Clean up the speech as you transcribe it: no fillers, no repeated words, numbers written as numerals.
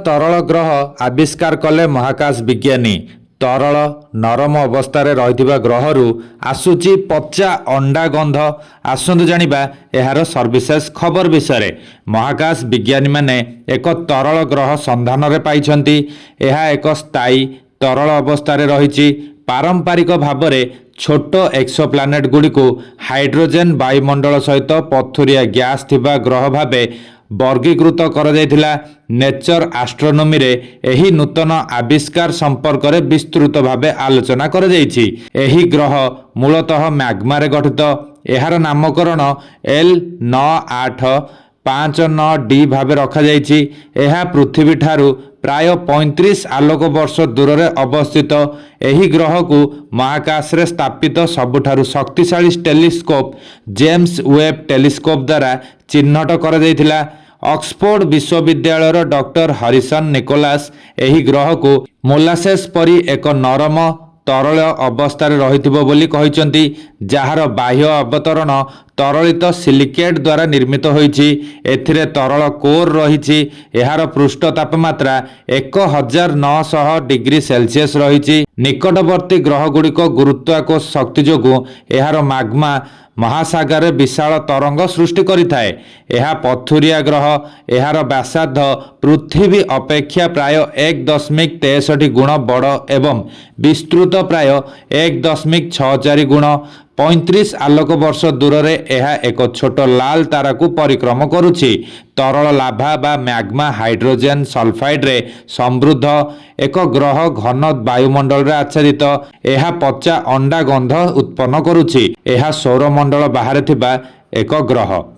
तरल ग्रह आविष्कार कले महाकाश विज्ञानी। तरल नरम अवस्था रही ग्रहरु आसुची पचा अंडा गंध। आसतु जानिबा एहार सर्वशेष खबर विषय। महाकाश विज्ञानी माने एक तरल ग्रह संधान रे पाइछंती। एहा एक स्थायी तरल अवस्था रही। पारंपरिक भाव में छोट एक्सोप्लानेट गुड़िक हाइड्रोजेन वायुमंडल सहित पथुरिया गैस थिबा ग्रह भावे वर्गीकृत कर जायथिला। नेचर एस्ट्रोनॉमी रे एही नूतन आविष्कार संपर्क में विस्तृत भावे आलोचना कर जायछि। एही ग्रह मूलतः मैग्मा रे गठित। एहार नामकरण L9859D भावे रखा जायछि। एहा पृथ्वी ठारू प्राय 35 आलोक वर्ष दूर रे अवस्थित। एही ग्रह को महाकाश रे स्थापित सबुठारु शक्तिशाली टेलीस्कोप जेम्स वेब टेलीस्कोप द्वारा चिन्हट कर जायथिला। ऑक्सफोर्ड विश्वविद्यालय डॉक्टर हरिसन निकोलास एही ग्रह को मोलासेस परी एक नरम तरल अवस्था रहिथिबो बोली कहिसंती, जहार बाह्य अवतरण तरलित सिलिकेट द्वारा निर्मित होईछि। एथिरे तरल कोर रहिछि। एहार पृष्ठ तापमात्रा 1900 डिग्री सेल्सियस रहिछि। निकटवर्ती ग्रह गुड़िक गुरुत्वाकर्षण शक्ति जोगु एहार मैग्मा महासागर विशाल तरंग सृष्टि करिथाए। एहा पथुरिया ग्रह। एहार व्यासार्ध पृथ्वी अपेक्षा प्राय 1.63 गुण बड़ एवं विस्तृत प्राय 1.64 गुण। 35 आलोक वर्ष दूर रे एहा एक छोट लाल तारा को परिक्रम करुछि। तरल लाभा बा मैग्मा हाइड्रोजेन सल्फाइड रे समृद्ध एक ग्रह घन वायुमंडल रे आच्छादित। एहा पचा अंडा गंध उत्पन्न करुछि। एहा सौरमंडल बाहर थिबा एक ग्रह।